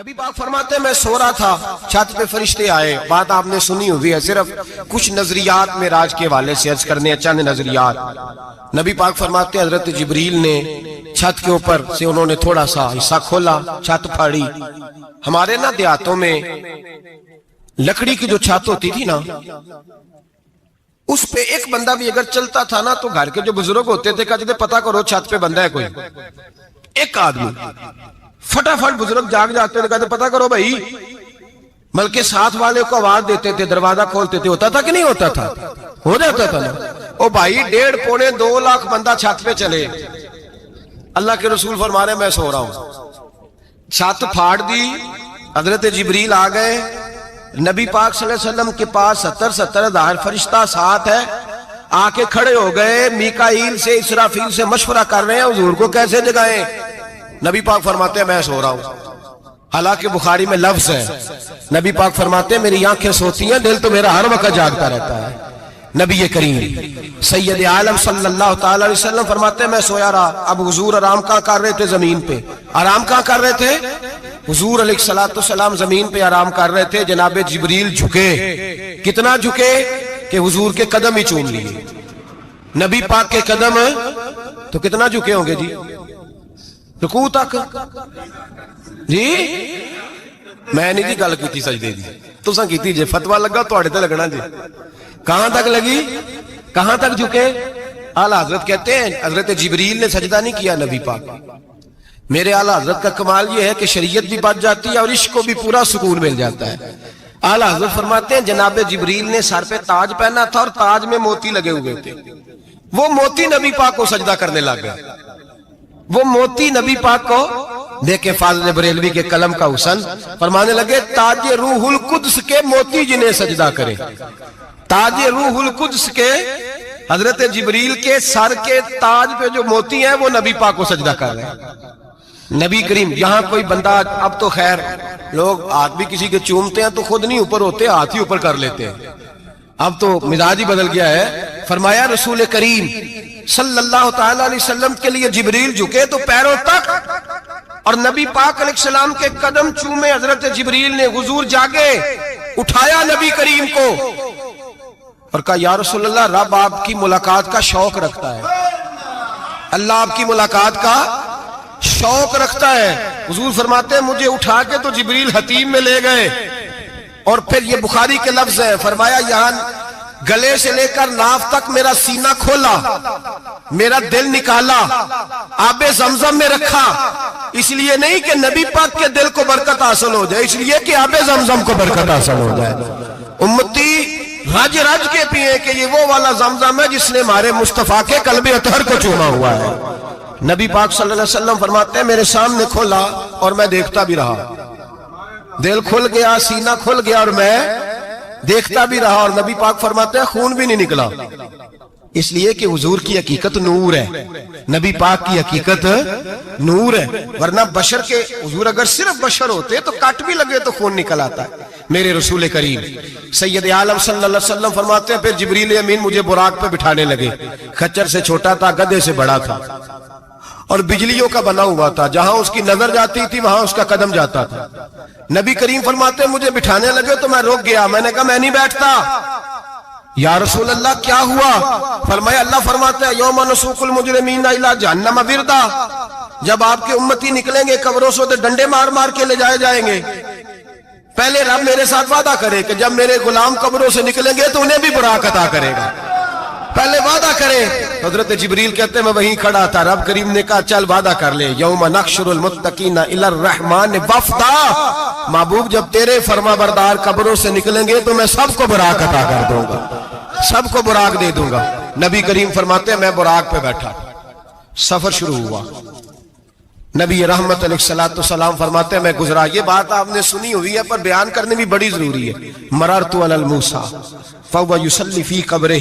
نبی پاک فرماتے ہیں میں سو رہا تھا، چھت پہ فرشتے آئے. بات آپ نے سنی ہوئی ہے، صرف کچھ نظریات معراج کے حوالے سے عرض کرنے چند نظریات. نبی پاک فرماتے ہیں حضرت جبریل نے چھت کے اوپر سے انہوں نے تھوڑا سا حصہ کھولا، چھت پھاڑی. ہمارے نا دیہاتوں میں لکڑی کی جو چھت ہوتی تھی نا، اس پہ ایک بندہ بھی اگر چلتا تھا نا تو گھر کے جو بزرگ ہوتے تھے کہتے تھے پتہ کرو چھت پہ بندہ ہے کوئی. ایک آدمی فٹافٹ بزرگ جاگ جاتے تھے، کہتے پتہ کرو بھائی، بلکہ ساتھ والے کو آواز دیتے تھے، دروازہ کھولتے تھے. ہوتا تھا کہ نہیں ہوتا تھا؟ ہو جاتا تھا نا. او بھائی 1.5 پونے 2 لاکھ بندہ چھت پہ چلے. اللہ کے رسول فرما رہے میں سو رہا ہوں، چھت پھاڑ دی. حضرت جبریل آ گئے. نبی پاک صلی اللہ علیہ وسلم کے پاس 70 ہزار فرشتہ ساتھ ہے، آ کے کھڑے ہو گئے. میکائیل سے اسرافیل سے مشورہ کر رہے ہیں حضور کو کیسے جگائیں. نبی پاک فرماتے ہیں میں سو رہا ہوں. حالانکہ بخاری میں لفظ ہے، نبی پاک فرماتے ہیں میری آنکھیں سوتی ہیں، دل تو میرا ہر وقت جاگتا رہتا ہے. نبی کریم سید عالم صلی اللہ تعالی علیہ وسلم فرماتے ہیں میں سویا رہا. اب حضور آرام کہاں کر رہے تھے؟ زمین پہ. آرام کہاں کر رہے تھے؟ حضور علیہ السلام زمین پہ آرام کر رہے تھے. جناب جبریل جھکے. کتنا جھکے کہ حضور کے قدم ہی چوم لیے. نبی پاک کے قدم تو کتنا جھکے ہوں گے جی؟ رکوع تک. جی میں نہیں جی گل کی سجدے دی، تساں کیتی جے فتوی لگا تواڈے تے لگنا جی. کہاں تک لگی؟ کہاں تک جھکے؟ اعلی حضرت کہتے ہیں حضرت جبریل نے سجدہ نہیں کیا نبی پاک. میرے اعلی حضرت کا کمال یہ ہے کہ شریعت بھی بچ جاتی ہے اور عشق کو بھی پورا سکون مل جاتا ہے. اعلی حضرت فرماتے ہیں جناب جبریل نے سر پہ تاج پہنا تھا اور تاج میں موتی لگے ہوئے تھے. وہ موتی نبی پاک کو سجدہ کرنے لگ گئے. وہ موتی نبی پاک کو دیکھیں. فاضل بریلوی کے قلم کا حسن فرمانے لگے تاج روح القدس کے موتی جنہیں سجدہ کرے. تاج روح القدس کے حضرت جبریل کے سر کے تاج پہ جو موتی ہیں وہ نبی پاک کو سجدہ کر رہے ہیں. نبی کریم یہاں کوئی بندہ، اب تو خیر لوگ ہاتھ بھی کسی کے چومتے ہیں تو خود نہیں اوپر ہوتے، ہاتھ ہی اوپر کر لیتے ہیں. اب تو مزاج ہی بدل گیا ہے. فرمایا رسول کریم صلی اللہ تعالی علیہ وسلم کے لیے جبریل جھکے تو پیروں تک، اور نبی پاک علیہ السلام کے قدم چومے. حضرت جبریل نے حضور جاگے، اٹھایا نبی کریم کو اور کہا یا رسول اللہ، رب آپ کی ملاقات کا شوق رکھتا ہے، اللہ آپ کی ملاقات کا شوق رکھتا ہے. حضور فرماتے ہیں مجھے اٹھا کے تو جبریل حتیم میں لے گئے. اور پھر یہ بخاری کے لفظ ہے، فرمایا یہاں گلے سے لے کر ناف تک میرا سینہ کھولا، میرا دل نکالا، آب زمزم میں رکھا. اس لیے نہیں کہ نبی پاک کے دل کو برکت حاصل ہو جائے، اس لیے کہ آب زمزم کو برکت حاصل ہو جائے. امتی رج رج کے پیئے کہ یہ وہ والا زمزم ہے جس نے ہمارے مصطفیٰ کے قلب اطہر کو چوما ہوا ہے. نبی پاک صلی اللہ علیہ وسلم فرماتے ہیں میرے سامنے کھولا اور میں دیکھتا بھی رہا. دل کھل گیا، سینہ کھل گیا اور میں دیکھتا بھی رہا. اور نبی پاک فرماتے ہیں خون بھی نہیں نکلا، اس لیے کہ حضور کی حقیقت نور ہے، نبی پاک کی حقیقت نور ہے. ورنہ بشر کے حضور اگر صرف بشر ہوتے تو کٹ بھی لگے تو خون نکل آتا ہے. میرے رسول کریم سید عالم صلی اللہ علیہ وسلم فرماتے ہیں پھر جبریل امین مجھے براق پہ بٹھانے لگے. خچر سے چھوٹا تھا، گدھے سے بڑا تھا اور بجلیوں کا بنا ہوا تھا. جہاں اس کی نظر جاتی تھی وہاں اس کا قدم جاتا تھا. نبی کریم فرماتے ہیں مجھے بٹھانے لگے تو میں رک گیا. میں نے کہا میں نہیں بیٹھتا. یا رسول اللہ کیا ہوا؟ فرمایا اللہ فرماتا ہے یوم نسوق المجرمین الی جہنم وردا، جب آپ کے امتی نکلیں گے قبروں سے ڈنڈے مار مار کے لے جائے جائیں گے. پہلے رب میرے ساتھ وعدہ کرے کہ جب میرے غلام قبروں سے نکلیں گے تو انہیں بھی براق عطا کرے گا. پہلے وعدہ کرے. حضرت جبریل کہتے ہیں میں وہیں کھڑا تھا. رب کریم نے کہا چل وعدہ کر لے، یوم نحشر المتقین الی الرحمن وفدا، محبوب جب تیرے فرما بردار قبروں سے نکلیں گے تو میں سب کو براق عطا کر دوں گا، سب کو براق دے دوں گا. نبی کریم فرماتے ہیں میں براق پہ بیٹھا. سفر شروع ہوا. نبی رحمت علیہ السلام فرماتے ہیں میں گزرا. یہ بات آپ نے سنی ہوئی ہے پر بیان کرنے بھی بڑی ضروری ہے. مررت علی الموسیٰ فہو یصلی فی قبرہ،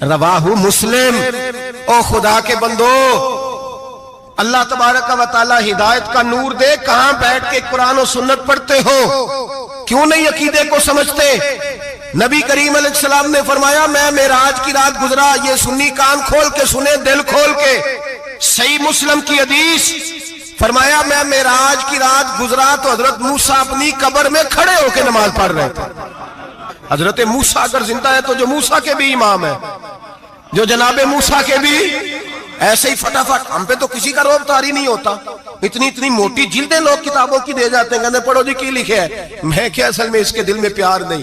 رواہ مسلم. او خدا کے بندو، اللہ تبارک و تعالی ہدایت کا نور دے. کہاں بیٹھ کے قرآن و سنت پڑھتے ہو؟ کیوں نہیں عقیدے کو سمجھتے؟ نبی کریم علیہ السلام نے فرمایا میں معراج کی رات گزرا. یہ سنی کان کھول کے سنے، دل کھول کے. صحیح مسلم کی حدیث فرمایا میں معراج کی رات گزرا تو حضرت موسیٰ اپنی قبر میں کھڑے ہو کے نماز پڑھ رہے تھے. حضرت موسیٰ اگر زندہ ہے تو جو موسیٰ کے بھی امام ہے, جو جناب موسیٰ کے بھی ایسے ہی فٹافٹ. ہم پہ تو کسی کا روب طاری نہیں ہوتا, اتنی موٹی جلدیں لوگ کتابوں کی دے جاتے ہیں, کہتے پڑھو جی کی لکھے ہے. میں کیا اصل میں اس کے دل میں پیار نہیں,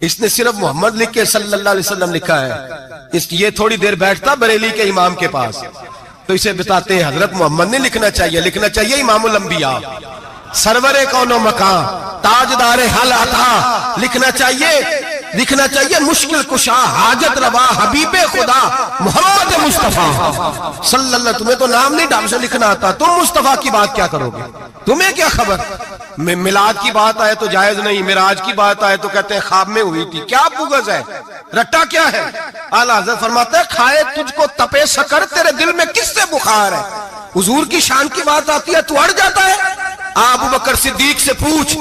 اس نے صرف محمد لکھ کے صلی اللہ علیہ وسلم لکھا ہے. یہ تھوڑی دیر بیٹھتا بریلی کے امام کے پاس تو اسے بتاتے ہیں حضرت محمد نے لکھنا چاہیے امام الانبیاء, سرور کون و مکان, تاجدار حل عطا, لکھنا چاہیے مشکل کشا, حاجت روا, حبیب خدا محمد مصطفیٰ صلی اللہ. تمہیں تو نام نہیں ڈھنگ سے لکھنا آتا, تم مصطفیٰ کی بات کیا کرو گے, تمہیں کیا خبر. میلاد کی بات آئے تو جائز نہیں, معراج کی بات آئے تو کہتے ہیں خواب میں ہوئی تھی. کیا بغض ہے, رٹا کیا ہے. اعلیٰ حضرت فرماتے ہیں کھائے تجھ کو تپے سکر, تیرے دل میں کس سے بخار ہے. حضور کی شان کی بات آتی ہے تو اڑ جاتا ہے. ابو بکر صدیق سے پوچھ,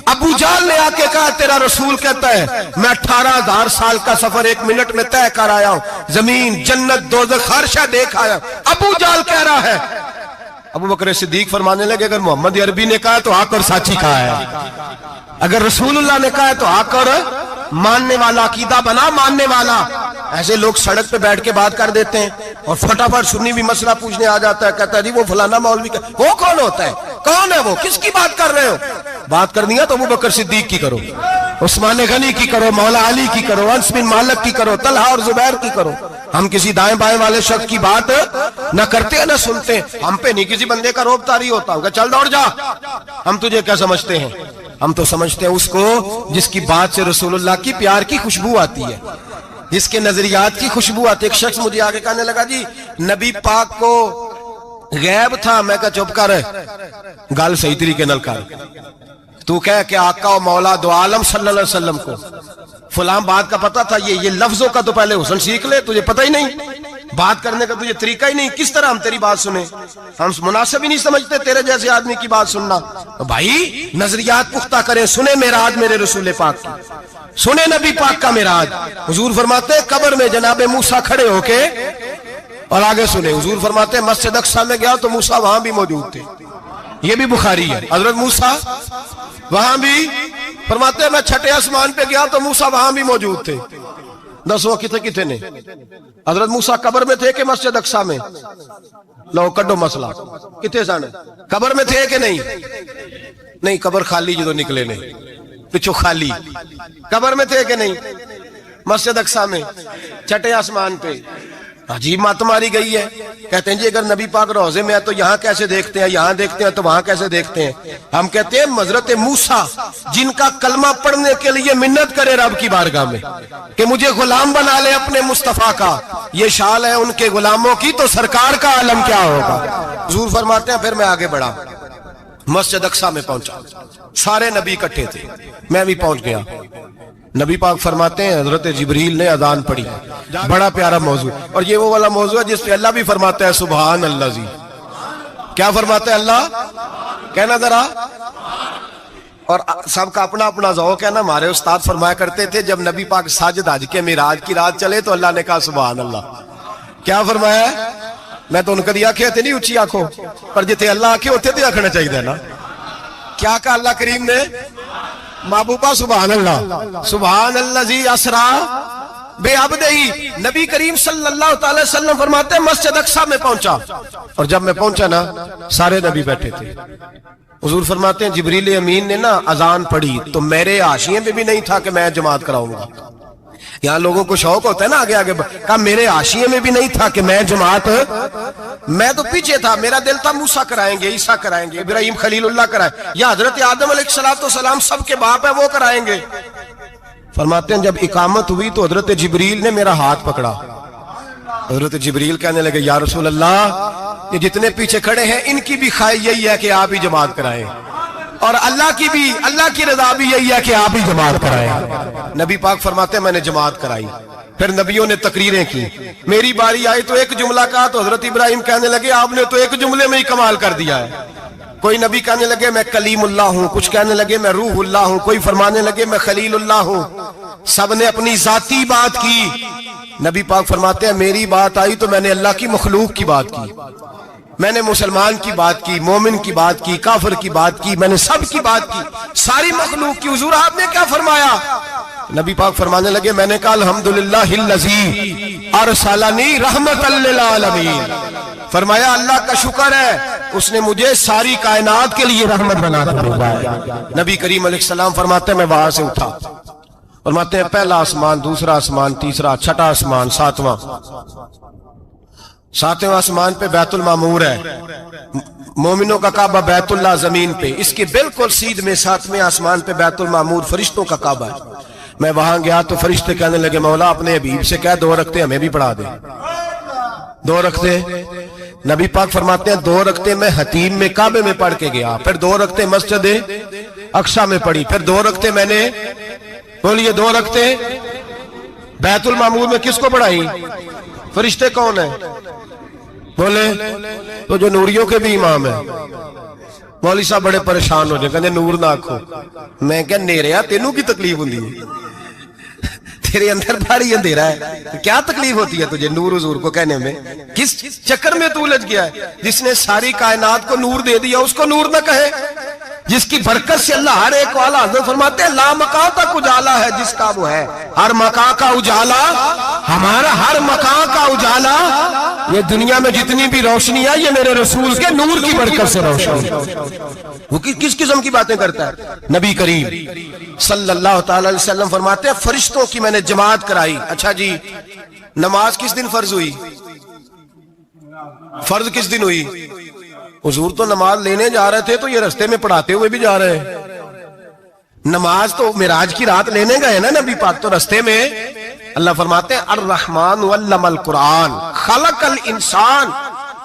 ابو جال نے آ کے کہا تیرا رسول کہتا ہے میں 18,000 سال کا سفر 1 منٹ میں طے کر آیا ہوں, زمین جنت دوزخ ہر شے دیکھ آیا. ابو جال کہہ رہا ہے. ابو بکر صدیق فرمانے لگے اگر محمد عربی نے کہا تو آ کر سچی کہا ہے, اگر رسول اللہ نے کہا ہے تو آ کر ماننے والا, عقیدہ بنا ماننے والا. ایسے لوگ سڑک پہ بیٹھ کے بات کر دیتے ہیں اور فٹافٹ سنی بھی مسئلہ پوچھنے آ جاتا ہے, کہتا ہے جی وہ فلانا مولوی کا. وہ کون ہوتا ہے, کون ہے وہ, کس کی بات کر رہے ہو. بات کرنی ہے تو ابو بکر صدیق کی کرو, عثمان غنی کی کرو, مولا علی کی کرو, انس بن مالک کی کرو, طلحہ اور زبیر کی کرو. ہم کسی دائیں بائیں والے شخص کی بات نہ کرتے ہیں نہ سنتے. ہم پہ نہیں کسی بندے کا روب طاری ہوتا کہ چل دوڑ جا. ہم تجھے کیا سمجھتے ہیں, ہم تو سمجھتے ہیں اس کو جس کی بات سے رسول اللہ کی پیار کی خوشبو آتی ہے, جس کے نظریات کی خوشبو آتی ہے. ایک شخص مجھے آگے کہنے لگا جی نبی پاک کو غیب تھا. میں کہا چپ کر, گال صحیح طریقے نل کر. تو کہہ کہ آقا و مولا دو عالم صلی اللہ علیہ وسلم کو فلاں بات کا پتہ تھا, یہ لفظوں کا تو پہلے حسن سیکھ لے, تجھے پتہ ہی نہیں, بات کرنے کا تجھے طریقہ ہی نہیں, کس طرح ہم تیری بات سنیں. ہم مناسب ہی نہیں سمجھتے تیرے جیسے آدمی کی بات سننا. بھائی نظریات پختہ کریں, سنیں معراج میرے رسول پاک کی, سنیں نبی پاک کا معراج. حضور فرماتے قبر میں جناب موسیٰ کھڑے ہو کے, اور آگے سنیں حضور فرماتے مسجد اقصیٰ میں گیا تو موسیٰ وہاں بھی موجود تھے. یہ بھی بخاری ہے. حضرت موسیٰ وہاں بھی, فرماتے میں چھٹے آسمان پہ گیا تو موسیٰ وہاں بھی موجود تھے. دسو کتنے نے, حضرت موسیٰ قبر میں تھے کہ مسجد اقصیٰ میں؟ لو کڈو مسئلہ, کتنے سن قبر میں تھے کہ نہیں, قبر خالی جدو نکلے نے پچھو خالی, قبر میں تھے کہ نہیں, مسجد اقصیٰ میں, چھٹے آسمان پہ. عجیب مات ماری گئی ہے. کہتے ہیں جی اگر نبی پاک روزے میں ہے تو یہاں کیسے دیکھتے ہیں, یہاں دیکھتے ہیں تو وہاں کیسے دیکھتے ہیں. ہم کہتے ہیں حضرت موسیٰ جن کا کلمہ پڑھنے کے لیے منت کرے رب کی بارگاہ میں کہ مجھے غلام بنا لے اپنے مصطفیٰ کا, یہ شال ہے ان کے غلاموں کی, تو سرکار کا عالم کیا ہوگا. حضور فرماتے ہیں پھر میں آگے بڑھا, مسجد اقصیٰ میں پہنچا, سارے نبی اکٹھے تھے, میں بھی پہنچ گیا. نبی پاک فرماتے ہیں حضرت جبریل نے اذان پڑھی. بڑا پیارا موضوع, اور یہ وہ والا موضوع ہے جس پہ اللہ بھی فرماتا ہے سبحان اللہ. جی کیا فرماتا ہے اللہ, کہنا ذرا. اور سب کا اپنا اپنا ذوق ہے نا. ہمارے استاد فرمایا کرتے تھے جب نبی پاک ساجد حج کے معراج کی رات چلے تو اللہ نے کہا سبحان اللہ. کیا فرمایا ہے, میں تو ان کا دیا کہتے نہیں اچھی آنکھوں پر, جتنے اللہ آنکھیں ہوتے تھے آنکھنا چاہیے نا. کیا کہا اللہ کریم نے, محبوبہ سبحان اللہ. سبحان اللہ زی اسرا بے عبدہی. نبی کریم صلی اللہ تعالی وسلم فرماتے ہیں مسجد اقصیٰ میں پہنچا, اور جب میں پہنچا نا سارے نبی بیٹھے تھے. حضور فرماتے ہیں جبریل امین نے نا اذان پڑھی تو میرے حاشیے میں بھی نہیں تھا کہ میں جماعت کراؤں گا. یہاں لوگوں کو شوق ہوتا ہے نا آگے کہا میرے حاشیے میں بھی نہیں تھا کہ میں جماعت, میں تو پیچھے تھا. میرا دل تھا موسیٰ کرائیں گے, عیسیٰ کرائیں گے, ابراہیم خلیل اللہ کرائیں, یا حضرت آدم علیہ السلام سب کے باپ ہے وہ کرائیں گے. فرماتے ہیں جب اقامت ہوئی تو حضرت جبریل نے میرا ہاتھ پکڑا. حضرت جبریل کہنے لگے یا رسول اللہ یہ جتنے پیچھے کھڑے ہیں ان کی بھی خواہش یہی ہے کہ آپ ہی جماعت کرائیں, اور اللہ کی رضا بھی یہی ہے کہ آپ ہی جماعت کرائیں. نبی پاک فرماتے ہیں میں نے جماعت کرائی. پھر نبیوں نے تقریریں کی, میری باری آئی تو ایک جملہ کہا تو حضرت ابراہیم کہنے لگے آپ نے تو ایک جملے میں ہی کمال کر دیا ہے. کوئی نبی کہنے لگے میں کلیم اللہ ہوں, کچھ کہنے لگے میں روح اللہ ہوں, کوئی فرمانے لگے میں خلیل اللہ ہوں. سب نے اپنی ذاتی بات کی. نبی پاک فرماتے ہیں میری بات آئی تو میں نے اللہ کی مخلوق کی بات کی. میں نے مسلمان کی بات کی، مومن کی بات کی، کافر کی بات کی، میں نے سب کی بات کی، ساری مخلوق کی۔ حضور آپ نے کیا فرمایا؟ نبی پاک فرمانے لگے، میں نے کہا الحمدللہ الذی ارسلنی رحمۃ للعالمین۔ فرمایا اللہ کا شکر ہے اس نے مجھے ساری کائنات کے لیے رحمت بنا کر بھیجا ہے۔ نبی کریم علیہ السلام فرماتے ہیں میں وہاں سے اٹھا، فرماتے ہیں پہلا آسمان، دوسرا آسمان، تیسرا، چھٹا آسمان، ساتواں آسمان پہ بیت المعمور ہے، مومنوں کا کعبہ بیت اللہ زمین پہ، اس کے بالکل سیدھ میں 7ویں آسمان پہ بیت المعمور فرشتوں کا کعبہ ہے۔ میں وہاں گیا تو فرشتے کہنے لگے مولا اپنے حبیب سے کہہ 2 رکعتیں ہمیں بھی پڑھا دے۔ 2 رکعتیں نبی پاک فرماتے ہیں 2 رکعتیں میں حتیم میں کعبے میں پڑھ کے گیا، پھر 2 رکعتیں مسجد اقصی میں پڑھی، پھر 2 رکعتیں میں نے بولیے 2 رکعتیں بیت المعمور میں کس کو پڑھائی؟ فرشتے کون ہیں؟ بولے تو جو نوریوں کے بھی امام ہیں۔ مولوی صاحب بڑے پریشان ہو جائے، کہنے نور نہ آکھو۔ میں کہ نیریا تینوں کی تکلیف ہوندی ہے، تیرے اندر بھاری اندھیرا ہے، کیا تکلیف ہوتی ہے تجھے نور حضور کو کہنے میں؟ کس چکر میں تو الجھ گیا ہے؟ جس نے ساری کائنات کو نور دے دیا اس کو نور نہ کہے؟ جس کی برکت سے اللہ ہر ایک والا، حضرت فرماتے ہیں لا مکان تک اجالا ہے جس کا وہ ہے، ہر مکان کا اجالا ہمارا، ہر مکان کا اجالا، یہ دنیا میں جتنی بھی روشنی ہے یہ میرے رسول کے نور کی برکت سے روشنی۔ وہ کس قسم کی باتیں کرتا ہے؟ نبی کریم صلی اللہ تعالی علیہ وسلم فرماتے ہیں فرشتوں کی میں نے جماعت کرائی۔ اچھا جی نماز کس دن فرض ہوئی؟ فرض کس دن ہوئی؟ حضور تو نماز لینے جا رہے تھے تو یہ رستے میں پڑھاتے ہوئے بھی جا رہے ہیں۔ نماز تو معراج کی رات لینے گئے نا نبی پاک، تو رستے میں اللہ فرماتے ہیں الرحمن علم القرآن خلق الانسان،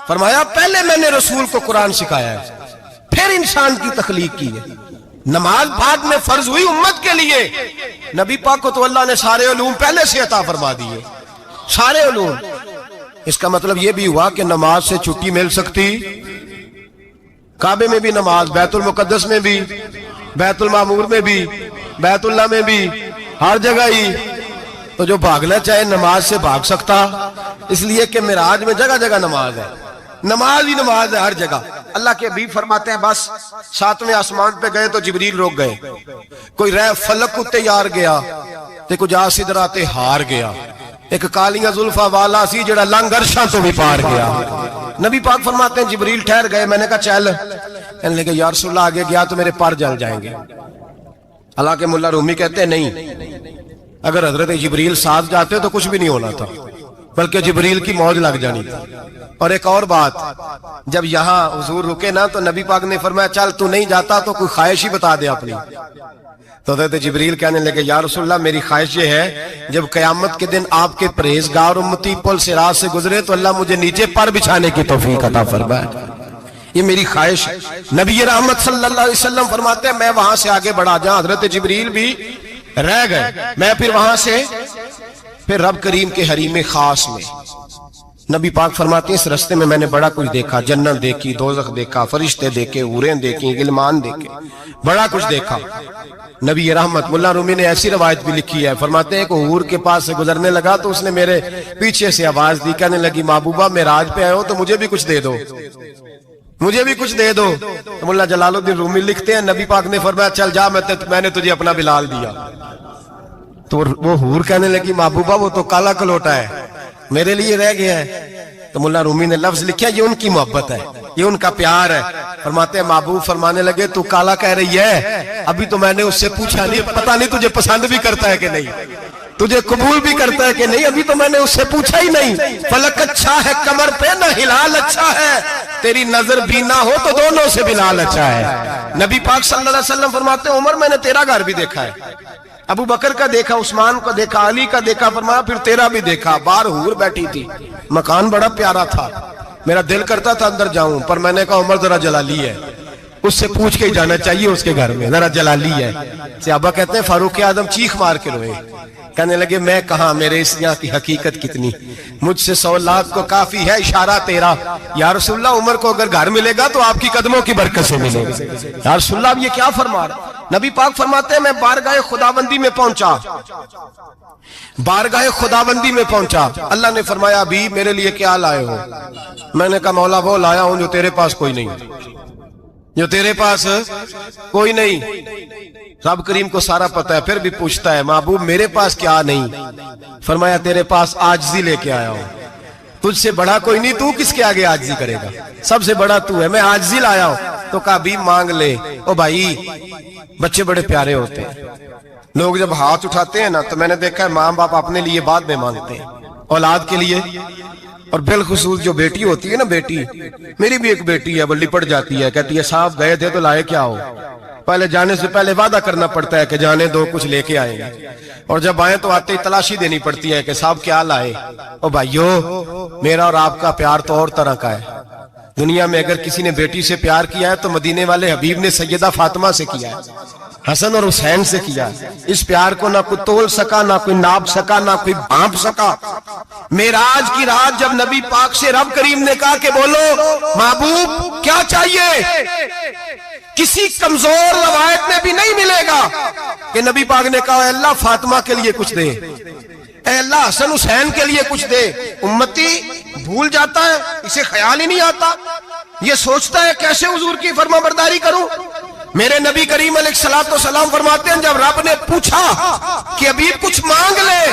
فرمایا پہلے میں نے رسول کو قرآن سکھایا ہے پھر انسان کی تخلیق کی ہے۔ نماز بعد میں فرض ہوئی امت کے لیے، نبی پاک کو تو اللہ نے سارے علوم پہلے سے عطا فرما دیے، سارے علوم۔ اس کا مطلب یہ بھی ہوا کہ نماز سے چھٹی مل سکتی، کعبے میں بھی نماز، بیت المقدس میں بھی، بیت المعمور میں بھی، بیت اللہ میں بھی، ہر جگہ ہی۔ تو جو بھاگنا چاہے نماز سے بھاگ سکتا، اس لیے کہ معراج میں جگہ جگہ نماز ہے، نماز ہی نماز ہے ہر جگہ۔ اللہ کے حبیب فرماتے ہیں بس 7ویں آسمان پہ گئے تو جبریل روک گئے، کوئی رہ فلک کو تیار گیا تے کچھ سدراتے ہار گیا، ایک کالیاں زلفا والا سی جڑا لنگ عرشاں تو بھی پار گیا۔ نبی پاک فرماتے ہیں جبریل ٹھہر گئے، میں نے کہا چل، کہنے لگے یا رسول اللہ آگے گیا تو میرے پر جل جائیں گے۔ حالانکہ ملا رومی کہتے ہیں نہیں، اگر حضرت جبریل ساتھ جاتے تو کچھ بھی نہیں ہونا تھا، بلکہ جبریل کی موج لگ جانی تھی۔ اور ایک اور بات، جب یہاں حضور رکے نا تو نبی پاک نے فرمایا چل تو نہیں جاتا تو کوئی خواہش ہی بتا دے اپنی۔ تو حضرت جبریل کہنے لگے یا رسول اللہ میری خواہش یہ ہے جب قیامت کے دن آپ کے پرہیزگار امتی پل صراط سے گزرے تو اللہ مجھے نیچے پر بچھانے کی توفیق عطا فرمائے، یہ میری خواہش ہے۔ نبی رحمت صلی اللہ علیہ وسلم فرماتے ہیں میں وہاں سے آگے بڑھا جہاں حضرت جبریل بھی رہ گئے، میں پھر وہاں سے پھر رب کریم کے حریم خاص میں۔ نبی پاک فرماتے ہیں اس رستے میں میں نے بڑا کچھ دیکھا، جنت دیکھی، دوزخ دیکھا، فرشتے دیکھے، حوریں دیکھی، غلمان دیکھے، بڑا کچھ دیکھا۔ نبی رحمت ملا رومی نے ایسی روایت بھی لکھی ہے، فرماتے ہیں کہ حور کے پاس سے گزرنے لگا تو اس نے میرے پیچھے سے آواز دی، کہنے لگی محبوبہ معراج پہ آئے ہو تو مجھے بھی کچھ دے دو، مجھے بھی کچھ دے دو۔ تو ملا جلال الدین رومی لکھتے ہیں نبی پاک نے فرمایا چل جا میں نے تجھے اپنا بلال دیا۔ تو وہ حور کہنے لگی محبوبہ وہ تو کالا کلوٹا ہے، میرے لیے رہ گیا ہے۔ تو ملا رومی نے لفظ لکھا یہ ان کی محبت ہے، یہ ان کا پیار ہے۔ فرماتے ہیں محبوب فرمانے لگے تو کالا کہہ رہی ہے، ابھی تو میں نے اس سے پوچھا نہیں، پتہ نہیں تجھے پسند بھی کرتا ہے کہ نہیں، تجھے قبول بھی کرتا ہے کہ نہیں، ابھی تو میں نے اس سے پوچھا ہی نہیں۔ فلک اچھا ہے کمر پہ نہ ہلال اچھا ہے، تیری نظر بھی نہ ہو تو دونوں سے بلال اچھا ہے۔ نبی پاک صلی اللہ علیہ وسلم فرماتے ہیں عمر میں نے تیرا گھر بھی دیکھا ہے، ابو بکر کا دیکھا، عثمان کا دیکھا، علی کا دیکھا، فرمایا پھر تیرا بھی دیکھا، باہر حور بیٹھی تھی، مکان بڑا پیارا تھا، میرا دل کرتا تھا اندر جاؤں پر میں نے کہا عمر ذرا جلالی ہے، اس سے پوچھ کے ہی جانا چاہیے اس کے گھر میں، ذرا جلالی ہے۔ صحابہ کہتے ہیں فاروق اعظم چیخ مار کے روئے، کہنے لگے میں کہاں، میرے اس یہاں کی حقیقت کتنی، مجھ سے 100 لاکھ کو کافی ہے اشارہ تیرا۔ یا رسول اللہ عمر کو اگر گھر ملے گا تو آپ کی قدموں کی برکت سے ملے گا۔ یا رسول اللہ اب یہ کیا فرما رہا، نبی پاک فرماتے ہیں میں بارگاہ خداوندی میں پہنچا، بارگاہ خداوندی میں پہنچا، اللہ نے فرمایا ابھی میرے لیے کیا لائے ہو؟ میں نے کہا مولا وہ لایا ہوں جو تیرے پاس کوئی نہیں، جو تیرے پاس کوئی نہیں۔ رب کریم کو سارا پتہ ہے، پھر بھی پوچھتا ہے محبوب میرے پاس کیا نہیں؟ فرمایا تیرے پاس عاجزی لے کے آیا ہوں، تجھ سے بڑا کوئی نہیں، تو کس کے آگے عاجزی کرے گا، سب سے بڑا تو ہے، میں عاجزی لایا ہوں۔ تو کہا بھی مانگ لے۔ او بھائی بچے بڑے پیارے ہوتے ہیں، لوگ جب ہاتھ اٹھاتے ہیں نا تو میں نے دیکھا ہے ماں باپ اپنے لیے بعد میں مانگتے ہیں، اولاد کے لیے، اور بالخصوص جو بیٹی ہوتی ہے نا، بیٹی میری بھی ایک بیٹی ہے، وہ لپٹ جاتی ہے، کہتی ہے صاحب گئے تھے تو لائے کیا ہو؟ پہلے جانے سے پہلے وعدہ کرنا پڑتا ہے کہ جانے دو کچھ لے کے آئیں گے، اور جب آئیں تو آتے ہی تلاشی دینی پڑتی ہے کہ صاحب کیا لائے۔ او بھائیو میرا اور آپ کا پیار تو اور طرح کا ہے، دنیا میں اگر کسی نے بیٹی سے پیار کیا ہے تو مدینے والے حبیب نے سیدہ فاطمہ سے کیا ہے، حسن اور حسین سے کیا۔ اس پیار کو نہ کوئی تول سکا، نہ کوئی ناپ سکا، نہ کوئی بھانپ سکا۔ معراج کی رات جب نبی پاک سے رب کریم نے کہا کہ بولو محبوب کیا چاہیے، کسی کمزور روایت میں بھی نہیں ملے گا کہ نبی پاک نے کہا اے اللہ فاطمہ کے لیے کچھ دے، اے اللہ حسن حسین کے لیے کچھ دے۔ امتی بھول جاتا ہے، اسے خیال ہی نہیں آتا، یہ سوچتا ہے کیسے حضور کی فرما برداری کروں۔ میرے نبی کریم علیہ الصلوۃ والسلام فرماتے ہیں جب رب نے پوچھا کہ ابھی کچھ مانگ لے،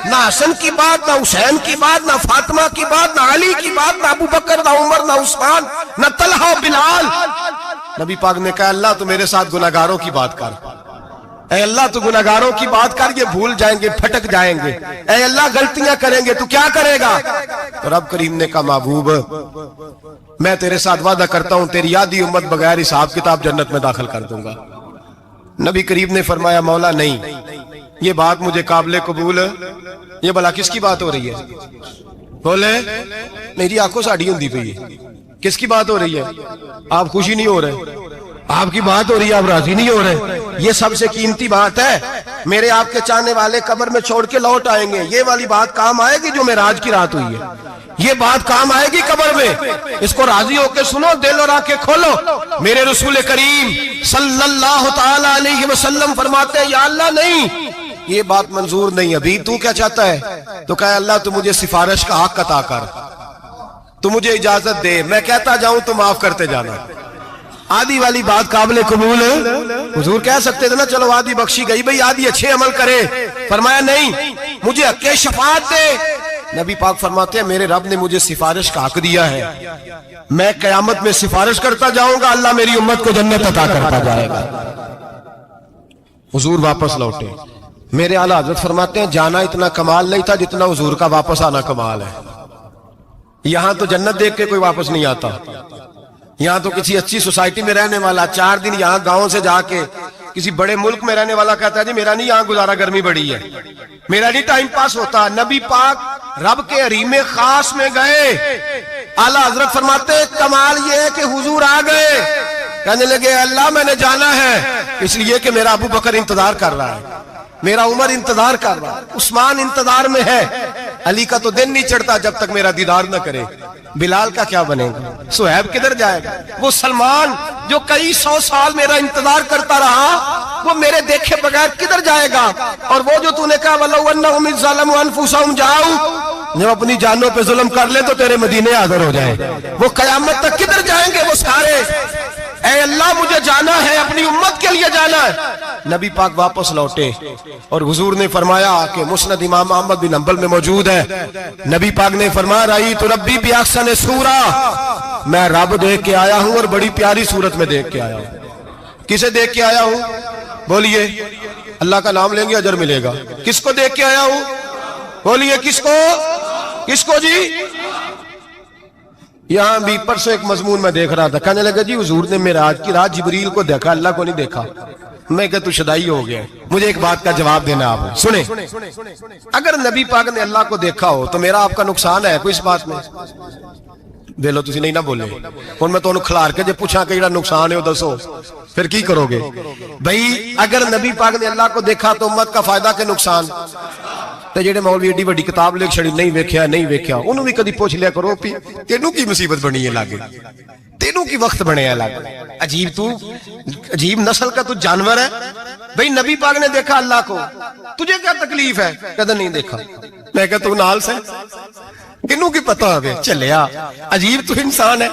نہ حسن کی بات، نہ حسین کی بات، نہ فاطمہ کی بات، نہ علی کی بات، نہ ابو بکر، نہ عمر، نہ عثمان، نہ طلحہ بلال، نبی پاک نے کہا اللہ تو میرے ساتھ گناہگاروں کی بات کر، اے اللہ تو گناہگاروں کی بات کر، یہ بھول جائیں گے، پھٹک جائیں گے، اے اللہ غلطیاں کریں گے تو کیا کرے گا؟ تو رب کریم نے کہا محبوب میں تیرے ساتھ وعدہ کرتا ہوں تیری آدھی امت بغیر حساب کتاب جنت میں داخل کر دوں گا۔ نبی کریم نے فرمایا مولا نہیں، یہ بات مجھے قابل قبول ہے، یہ بھلا کس کی بات ہو رہی ہے؟ بولے میری آنکھوں ساڑھی ہوندی پئی ہے، کس کی بات ہو رہی ہے؟ آپ خوشی نہیں ہو رہے، آپ کی بات ہو رہی ہے، آپ راضی نہیں ہو رہے، یہ سب سے قیمتی بات ہے۔ میرے آپ کے چاہنے والے قبر میں چھوڑ کے لوٹ آئیں گے، یہ والی بات کام آئے گی جو معراج کی رات ہوئی ہے، یہ بات کام آئے گی قبر میں، اس کو راضی ہو کے سنو، دل اور آنکھیں کھولو۔ میرے رسول کریم صلی اللہ تعالی علیہ وسلم فرماتے ہیں یا اللہ نہیں، یہ بات منظور نہیں، ابھی تو کیا چاہتا ہے؟ تو کہا اللہ تو مجھے سفارش کا حق عطا کر، تو مجھے اجازت دے، میں کہتا جاؤں تو معاف کرتے جانا۔ آدھی والی بات قابل قبول ہے، حضور کہہ سکتے تھے نا چلو آدھی بخشی گئی بھئی آدھی اچھے عمل کرے، فرمایا نہیں مجھے حق شفاعت دے۔ نبی پاک فرماتے ہیں میرے رب نے مجھے سفارش کا حق دیا ہے، میں قیامت میں سفارش کرتا جاؤں گا، اللہ میری امت کو جنت عطا کرتا جائے گا۔ حضور واپس لوٹے، میرے اعلیٰ حضرت فرماتے ہیں جانا اتنا کمال نہیں تھا جتنا حضور کا واپس آنا کمال ہے۔ یہاں تو جنت دیکھ کے کوئی واپس نہیں آتا، یہاں تو کسی اچھی سوسائٹی میں رہنے والا 4 دن یہاں گاؤں سے جا کے کسی بڑے ملک میں رہنے والا کہتا ہے جی میرا نہیں یہاں گزارا، گرمی بڑی ہے، میرا نہیں ٹائم پاس ہوتا۔ نبی پاک رب کے حریم خاص میں گئے، اعلیٰ حضرت فرماتے ہیں کمال یہ ہے کہ حضور آ گئے، کہنے لگے اللہ میں نے جانا ہے اس لیے کہ میرا ابو بکر انتظار کر رہا ہے، میرا عمر انتظار کر رہا ہے، عثمان انتظار میں ہے، علی کا تو دن نہیں چڑھتا جب تک میرا دیدار نہ کرے، بلال کا کیا بنے گا، صہیب کدھر جائے گا، وہ سلمان جو کئی 100 سال میرا انتظار کرتا رہا وہ میرے دیکھے بغیر کدھر جائے گا، اور وہ جو تو نے کہا وَلَوْ أَنَّهُمْ إِذْ ظَلَمُوا أَنفُسَهُمْ جَاءُوا، جب اپنی جانوں پہ ظلم کر لے تو تیرے مدینے حاضر ہو جائیں، وہ قیامت تک کدھر جائیں گے وہ سارے، اے اللہ مجھے جانا ہے، اپنی امت کے لیے جانا ہے۔ نبی پاک واپس لوٹے اور حضور نے فرمایا کہ مسند امام احمد بن حنبل میں موجود ہے، نبی پاک نے فرمایا رأیت ربی بأحسن صورہ، میں رب دیکھ کے آیا ہوں اور بڑی پیاری صورت میں دیکھ کے آیا ہوں۔ کسے دیکھ کے آیا ہوں؟ بولیے، اللہ کا نام لیں گے اجر ملے گا۔ کس کو دیکھ کے آیا ہوں؟ بولیے کس کو؟ کس کو جی؟ یہاں بھی پرسوں ایک مضمون میں دیکھ رہا تھا، کہنے لگا جی حضور نے معراج کی رات جبریل کو دیکھا، اللہ کو نہیں دیکھا۔ میں کہا تو شدائی ہو گیا، مجھے ایک بات کا جواب دینا آپ سنیں، اگر نبی پاک نے اللہ کو دیکھا ہو تو میرا آپ کا نقصان ہے کوئی اس بات میں؟ ویلو تسی نہیں نہ بولے، ہن میں تو کھلار کے جے پوچھا کہ جڑا نقصان ہے وہ دسو، پھر کی کرو گے؟ بھئی اگر نبی پاک نے اللہ کو دیکھا تو امت کا فائدہ کہ نقصان؟ تے جڑے مولوی ایڈی بڑی کتاب لکھ چھڑی نہیں ویکھیا نہیں ویکھیا، انہوں بھی کدی پوچھ لیا کرو پی تینوں کی مصیبت بنی ہے لاگے، تینوں کی وقت بنے ہے لاگے، عجیب نسل کا تو جانور ہے، بھئی نبی پاک نے دیکھا اللہ کو، تجھے کیا تکلیف ہے؟ کہتا نہیں دیکھا۔ میں کہتا تو نال سے کنوں کی پتہ ہے چلیا، عجیب تو انسان ہے،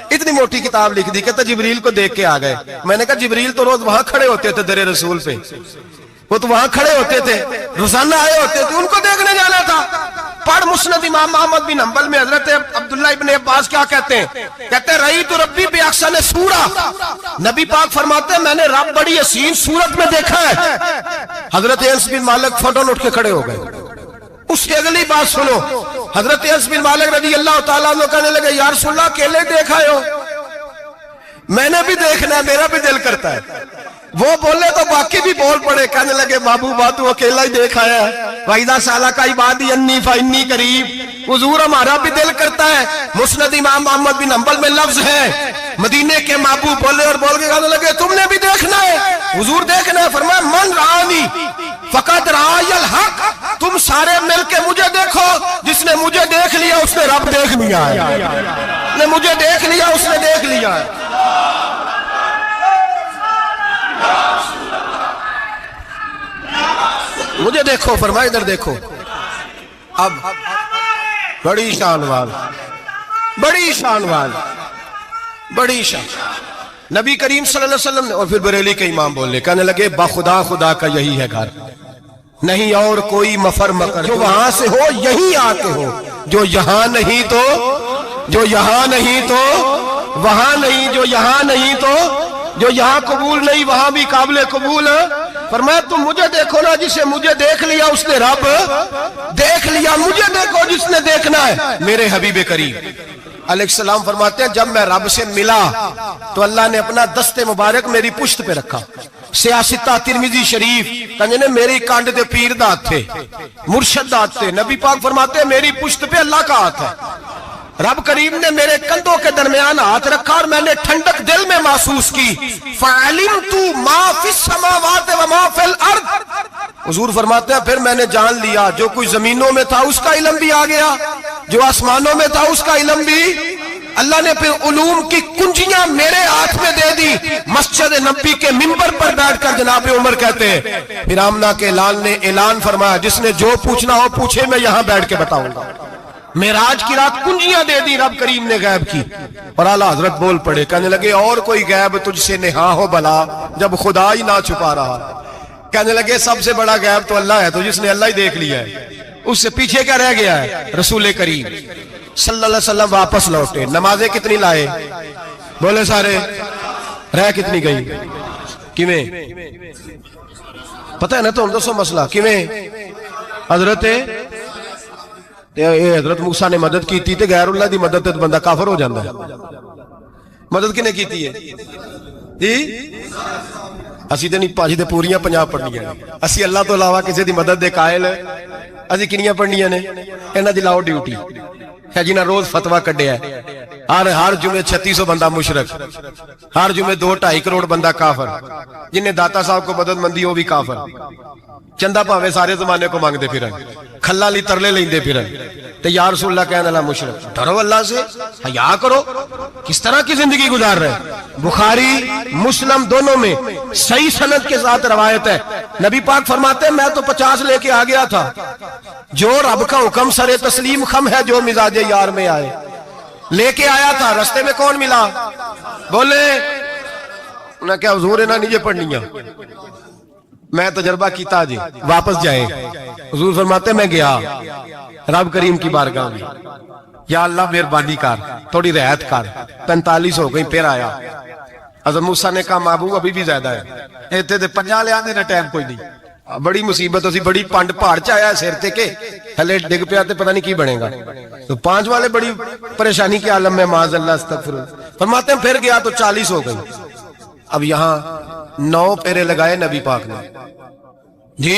اتنی موٹی کتاب لکھ دی، کہتا جبریل کو دیکھ کے آ گئے۔ میں نے کہا جبریل تو روز وہاں کھڑے ہوتے تھے در رسول پہ، وہ تو وہاں کھڑے ہوتے تھے، روزانہ آئے ہوتے تھے، ان کو دیکھنے جانا تھا۔ پڑھ مسند امام احمد بن حنبل میں حضرت عبداللہ ابن عباس کیا کہتے ہیں؟ کہتے ہیں رأیت ربی بأحسن سورہ، نبی پاک فرماتے ہیں میں نے رب بڑی حسین صورت میں دیکھا ہے۔ حضرت انس بن مالک فوٹو اٹھ کے کھڑے ہو گئے۔ اس کی اگلی بات سنو، حضرت انس بن مالک رضی اللہ تعالیٰ عنہ کہنے لگے یا رسول اللہ اکیلے دیکھا ہو؟ میں نے بھی دیکھنا ہے، میرا بھی دل کرتا ہے۔ وہ بولے تو باقی بھی بول پڑے، کہنے لگے محبوبہ تو اکیلا ہی دیکھ آیا ہے، وَإِذَا سَأَلَكَ عِبَادِي عَنِّي فَإِنِّي قَرِيبٌ۔ حضور ہمارا بھی دل کرتا ہے۔ مسند امام احمد بن حنبل میں لفظ ہے، مدینے کے محبوب بولے اور بول کے کہنے لگے تم نے بھی دیکھنا ہے؟ حضور دیکھنا ہے۔ فرمایا من رآنی فقط رآی الحق، تم سارے مل کے مجھے دیکھو، جس نے مجھے دیکھ لیا اس نے رب دیکھ لیا ہے، نے مجھے دیکھ لیا اس نے دیکھ لیا ہے۔ مجھے دیکھو، فرمایا ادھر دیکھو۔ اب بڑی شان وال، بڑی شان وال، بڑی شان نبی کریم صلی اللہ علیہ وسلم نے، اور پھر بریلی کے امام بولے، کہنے لگے بخدا خدا کا یہی ہے گھر، نہیں اور کوئی مفر مکر، جو وہاں سے ہو یہی آتے ہو، جو یہاں نہیں تو، جو یہاں نہیں تو وہاں نہیں، جو یہاں نہیں تو جو یہاں قبول نہیں وہاں بھی قابل قبول۔ فرمایا تم مجھے دیکھو نا، جسے مجھے دیکھ لیا اس نے رب دیکھ لیا، مجھے دیکھو جس نے دیکھنا ہے میرے حبیب کریم علیہ السلام۔ فرماتے ہیں جب میں رب سے ملا تو اللہ نے اپنا دست مبارک میری پشت پہ رکھا۔ سیاستہ ترمذی شریف کہنے میری کانڈ دے پیر دات تھے، مرشد دات تھے۔ نبی پاک فرماتے ہیں میری پشت پہ اللہ کا ہاتھ ہے، رب کریم نے میرے کندھوں کے درمیان ہاتھ رکھا اور میں نے ٹھنڈک دل میں محسوس کی۔ فَعَلِمْتُ مَا فِي السَّمَاوَاتِ وَمَا فِي الْأَرْضِ، حضور فرماتے ہیں پھر میں نے جان لیا جو کچھ زمینوں میں تھا اس کا علم بھی آ گیا، جو آسمانوں میں تھا اس کا علم بھی۔ اللہ نے پھر علوم کی کنجیاں میرے ہاتھ میں دے دی۔ مسجد نبی کے منبر پر بیٹھ کر جناب عمر کہتے ہیں پھر آمنہ کے لال نے اعلان فرمایا جس نے جو پوچھنا ہو پوچھے، میں یہاں بیٹھ کے بتاؤں گا۔ معراج کی رات کنجیاں دے دی رب کریم نے غیب کی، اور اعلیٰ حضرت بول پڑے، کہنے لگے اور کوئی غیب تجھ سے نہا ہو بلا جب خدا ہی نہ چھپا رہا۔ کہنے لگے سب سے بڑا غیب تو اللہ ہے، تو جس نے اللہ ہی دیکھ لیا ہے اس سے پیچھے کیا رہ گیا ہے؟ رسول کریم صلی اللہ علیہ وسلم واپس لوٹے، نمازیں کتنی لائے؟ بولے سارے، رہ کتنی گئی؟ کیویں پتہ ہے نا؟ تو ہم دوسو مسئلہ کیویں حضرت موسیٰ نے مدد کی تھی تے غیر اللہ دی مدد تے بندہ کافر ہو جاندہ ہے۔ مدد کنے کی تھی ہے جی؟ اسی تے نہیں پاجی تے پوریاں 50 پڑھنیاں نے، اسی اللہ تو علاوہ کسی دی مدد دے قائل اسی کنیاں پڑھنیاں نے؟ انہاں دی لاؤ ڈیوٹی ہے جنہاں روز فتویٰ کڈیا ہے، ہر جمعے 3600 بندہ مشرک، ہر جمعے 2-2.5 کروڑ بندہ کافر، جنہیں داتا صاحب کو مدد مندی ہو بھی کافر، چندہ پاوے سارے زمانے کو مانگ دے پھرن، کھلا لی ترلے لیں دے پھرن، تو یا رسول اللہ کہنے اللہ مشرک۔ ڈرو اللہ سے، حیا کرو، کس طرح کی زندگی گزار رہے؟ بخاری مسلم دونوں میں صحیح سند کے ساتھ روایت ہے، نبی پاک فرماتے ہیں میں تو 50 لے کے آ گیا تھا، جو رب کا حکم سر تسلیم خم ہے جو مزاج یار میں آئے، لے کے آیا تھا، رستے میں کون ملا؟ بولے انہیں کیا حضور انہیں نیجے پڑھنیاں، میں تجربہ کیتا جی واپس جائے۔ حضور فرماتے میں گیا رب کریم کی بارگاہ میں، یا اللہ مہربانی کر تھوڑی رعایت کر، 45 ہو گئی، پھر آیا۔ حضرت موسیٰ نے کہا محبوب ابھی بھی زیادہ ہے، ایتے دے 50 لے آنے نہ ٹائم کوئی نہیں، بڑی مصیبت اسی، بڑی پانڈ پہاڑ چایا سیر تے کے ہلے ڈگ پیا تے پتہ نہیں کی بنے گا، تو 5 والے بڑی پریشانی کے عالم میں معاذ اللہ استغفر۔ فرماتے ہیں پھر گیا تو 40 ہو گئی۔ اب یہاں 9 پھیرے لگائے نبی پاک نے جی،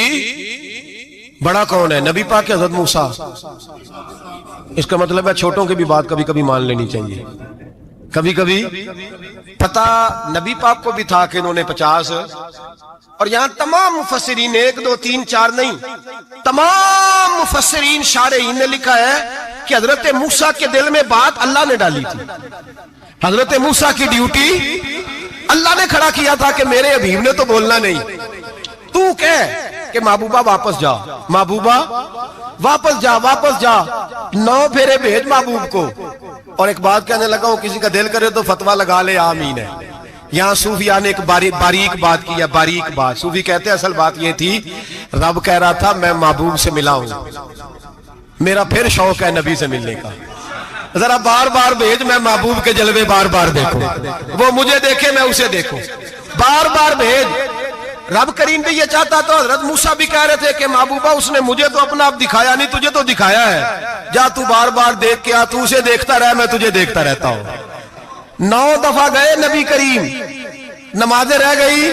بڑا کون ہے؟ نبی پاک کے حضرت موسیٰ۔ اس کا مطلب ہے چھوٹوں کی بھی بات کبھی کبھی مان لینی چاہیے، کبھی کبھی پتہ نبی پاک کو بھی تھا کہ انہوں نے 50، اور یہاں تمام مفسرین 1 2 3 4 نہیں، تمام مفسرین شارحین نے لکھا ہے کہ حضرت موسیٰ کے دل میں بات اللہ نے ڈالی تھی، حضرت موسیٰ کی ڈیوٹی اللہ نے کھڑا کیا تھا کہ میرے حبیب نے تو بولنا نہیں، تو کہہ کہ محبوبہ واپس جا، محبوبہ واپس جا، واپس جا، 9 پھیرے بھیج محبوب کو۔ اور ایک بات کہنے لگا ہوں، کسی کا دل کرے تو فتویٰ لگا لے، آمین ہے۔ یہاں صوفیاء نے ایک باریک بات کی ہے، باریک بات۔ صوفی کہتے ہیں اصل بات یہ تھی، رب کہہ رہا تھا میں محبوب سے ملا ہوں، میرا پھر شوق ہے نبی سے ملنے کا، ذرا بار بار بھیج، میں محبوب کے جلوے بار بار دیکھوں، وہ مجھے دیکھے میں اسے دیکھوں، بار بار بھیج۔ رب کریم بھی یہ چاہتا تو حضرت موسیٰ بھی کہہ رہے تھے کہ محبوبہ اس نے مجھے تو اپنا آپ دکھایا نہیں، تجھے تو دکھایا ہے، جا تو بار بار دیکھ کے آ، تو اسے دیکھتا رہ، میں تجھے دیکھتا رہتا ہوں۔ 9 دفعہ گئے نبی کریم، نمازیں رہ گئی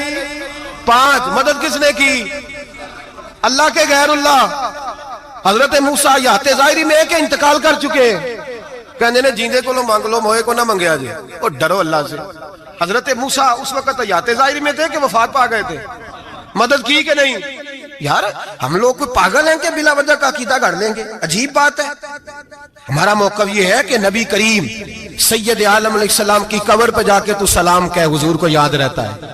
5۔ مدد کس نے کی؟ اللہ کے غیر اللہ۔ حضرت موسیٰ یات ظاہری میں کہ انتقال کر چکے، کہنے نے جیندے کو لو مانگ لو، موئے کو نہ منگیا جی، اور ڈرو اللہ سے۔ حضرت موسیٰ اس وقت یات ظاہری میں تھے کہ وفات پا گئے تھے، مدد کی کہ نہیں؟ یار ہم لوگ کوئی پاگل ہیں کہ بلا وجہ کا عقیدہ گھڑ لیں گے؟ عجیب بات ہے۔ ہمارا موقف یہ ہے کہ نبی کریم سید عالم علیہ السلام کی قبر پہ جا کے تو سلام کہے، حضور کو یاد رہتا ہے،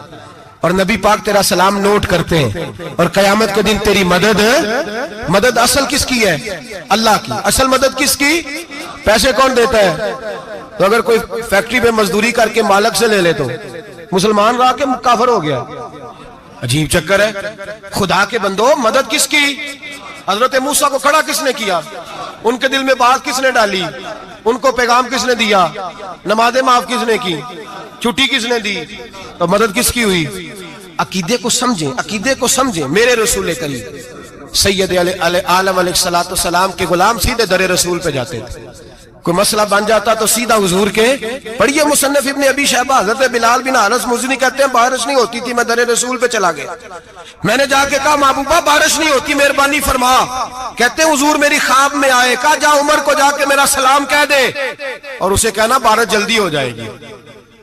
اور نبی پاک تیرا سلام نوٹ کرتے ہیں، اور قیامت کے دن تیری مدد اصل کس کی ہے؟ اللہ کی۔ اصل مدد کس کی؟ پیسے کون دیتا ہے؟ تو اگر کوئی فیکٹری پہ مزدوری کر کے مالک سے لے لے تو مسلمان رہا کے کافر ہو گیا، عجیب چکر ہے۔ خدا کے بندو، مدد کس کی؟ حضرت موسیٰ کو کھڑا کس نے کیا؟ ان کے دل میں بات کس نے ڈالی؟ ان کو پیغام کس نے دیا؟ نمازیں معاف کس نے کی؟ چھٹی کس نے دی؟ تو مدد کس کی ہوئی؟ عقیدے کو سمجھیں، عقیدے کو سمجھیں۔ میرے رسول کریم سید عالم علیہ السلام کے غلام سیدھے در رسول پہ جاتے تھے، کوئی مسئلہ بن جاتا تو سیدھا حضور کے پڑھیے مصنف ابن ابی شیبہ، حضرت بلال بن حارث مزنی کہتے ہیں بارش نہیں ہوتی تھی، میں در رسول پہ چلا گیا، میں نے جا کے کہا محبوبہ بارش نہیں ہوتی، مہربانی فرما۔ کہتے ہیں حضور میری خواب میں آئے، کہا جا عمر کو جا کے میرا سلام کہہ دے اور اسے کہنا بارش جلدی ہو جائے گی۔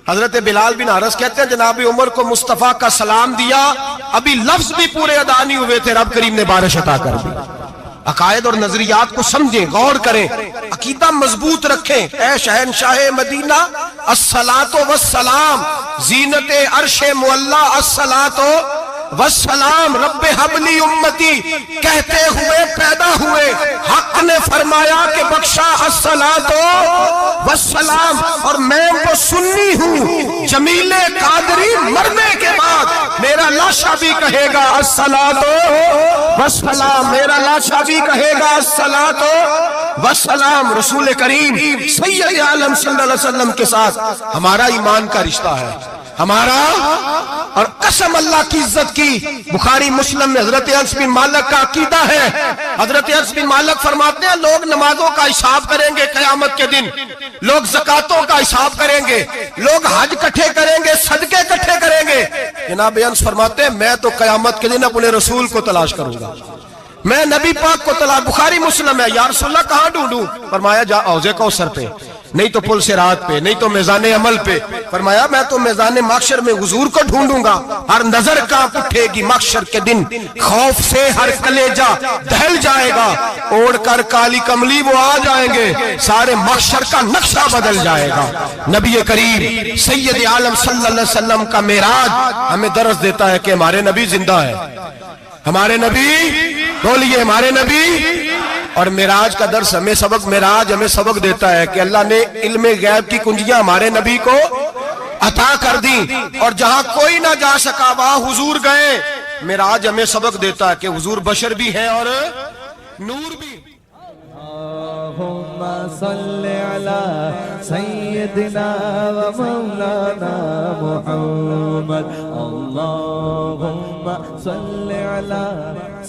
حضرت بلال بن حارث کہتے ہیں جناب عمر کو مصطفیٰ کا سلام دیا، ابھی لفظ بھی پورے ادا نہیں ہوئے تھے، رب کریم نے بارش عطا کر دی۔ عقائد اور نظریات کو سمجھیں، غور کریں، عقیدہ مضبوط رکھیں۔ اے شہنشاہ مدینہ الصلاۃ والسلام، زینت عرش معلی الصلاۃ والسلام، رب حبلی امتی کہتے ہوئے پیدا ہوئے، حق نے فرمایا کہ بخشا الصلاۃ والسلام، اور میں تو سنی ہوں، جمیل قادری مرنے کے بعد میرا لاشا بھی کہے گا الصلاۃ والسلام، میرا لاشا بھی کہے گا الصلاۃ والسلام۔ رسول کریم سید عالم صلی اللہ علیہ وسلم کے ساتھ ہمارا ایمان کا رشتہ ہے، ہمارا، اور قسم اللہ کی عزت کی، بخاری مسلم میں حضرت انس بن مالک کا عقیدہ ہے، حضرت انس بن مالک فرماتے ہیں لوگ نمازوں کا حساب کریں گے قیامت کے دن، لوگ زکاتوں کا حساب کریں گے، لوگ حج کٹھے کریں گے، صدقے کٹھے کریں گے۔ جناب انس فرماتے ہیں میں تو قیامت کے دن اپنے رسول کو تلاش کروں گا، میں نبی پاک کو تلاش۔ بخاری مسلم ہے، یا رسول اللہ کہاں ڈھونڈوں؟ فرمایا جا حوض کوثر پہ، نہیں تو پل صراط پہ، نہیں تو میزان عمل پہ۔ فرمایا میں تو میزان محشر میں حضور کو ڈھونڈوں گا، ہر نظر کانپ اٹھے گی محشر کے دن، خوف سے ہر کلیجہ دہل جائے گا، اوڑھ کر کالی کملی وہ آ جائیں گے، سارے محشر کا نقشہ بدل جائے گا۔ نبی کریم سید عالم صلی اللہ علیہ وسلم کا معراج ہمیں درس دیتا ہے کہ ہمارے نبی زندہ ہے، ہمارے نبی، بولیے ہمارے نبی۔ اور معراج کا درس ہمیں سبق، معراج ہمیں سبق دیتا ہے کہ اللہ نے علم غیب کی کنجیاں ہمارے نبی کو عطا کر دی، اور جہاں کوئی نہ جا سکا وہاں حضور گئے۔ معراج ہمیں سبق دیتا ہے کہ حضور بشر بھی ہے اور نور بھی۔ اللہم صلی علی سیدنا و مولانا محمد، اللہم صلی علی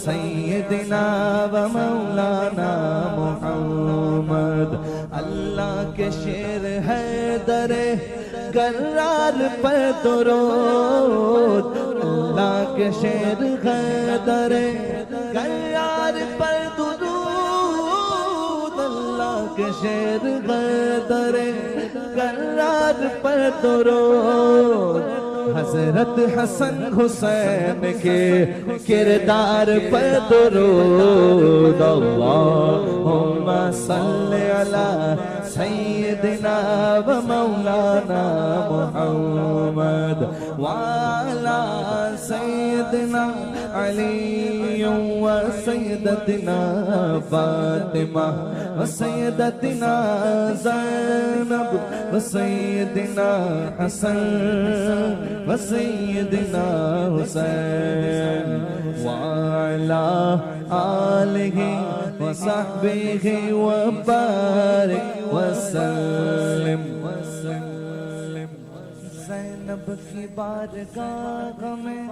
سیدنا و مولانا محمد۔ اللہ کے شیر حیدر کرار پر درود، اللہ کے شیر حیدر کرار پر درود، اللہ کے شیر حیدر کرار پر درود، حضرت حسن حسین کے کردار پر درود، اللہم صلی علی سيدنا ومولانا محمد وعلى سيدنا علي وسيدتنا فاطمة وسيدتنا زينب وسيدنا حسن وسيدنا حسين وعلى آله وصحبه وبارك وسلم زینب کی بارگاہ میں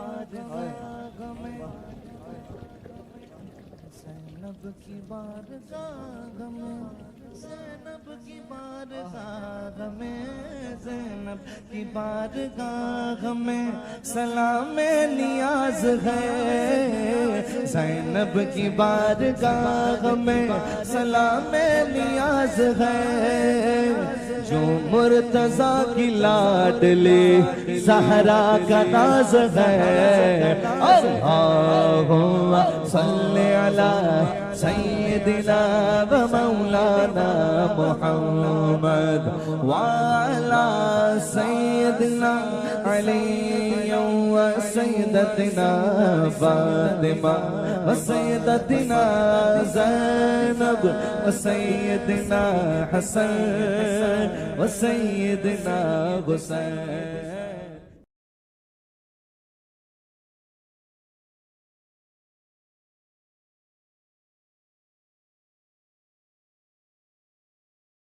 زینب کی بارگاہ میں زینب کی بارگاہ میں زینب کی بارگاہ میں سلام نیاز ہے زینب کی بارگاہ میں سلام نیاز ہے جو مرتضیٰ کی لاڈلی زہرا کا ناز ہے اللہم صلی علی سیدنا و مولانا محمد وعلی سیدنا علی و سیدتنا فاطمہ و سیدتنا زینب و سیدنا حسن و سیدنا حسین